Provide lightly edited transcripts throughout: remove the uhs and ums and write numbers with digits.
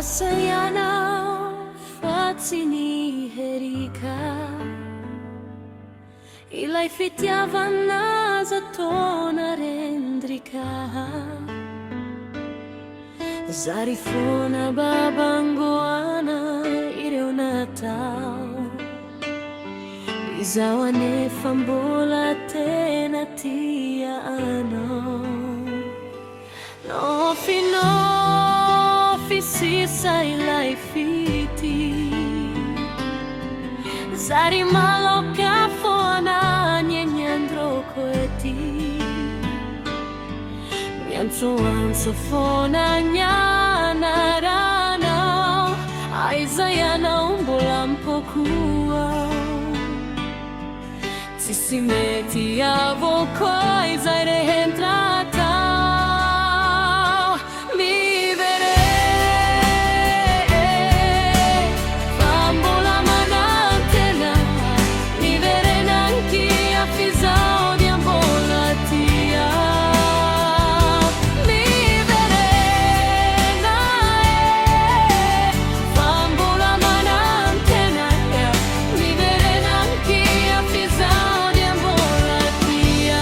saya na fatsini herika ilay fitiavana za taona rendrika zary foana babangoana ireo natao izaho anefa mbola tena tia anao Nofi sisa ilay fity zary maloka foana nyenyandroko ety miantsoantso foana nyanarana aiza ianao mbola mpokoa tsisy mety avao izay rehetra tao mivere fa mbola manantena mivere nanky afizao dia mbola tia mivere nae fa mbola manantena mivere nanky afizao dia mbola tia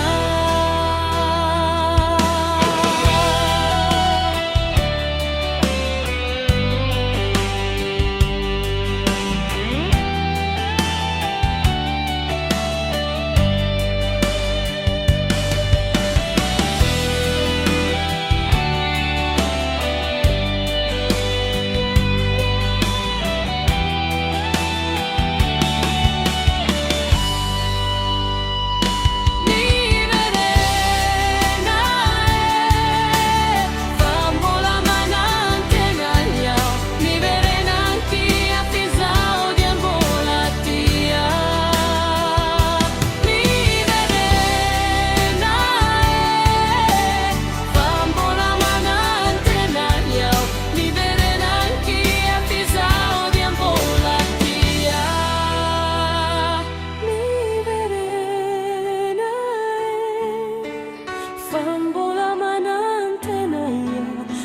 Fambola manantena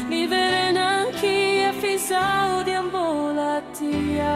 mi vere nanky afizao dia mbola tia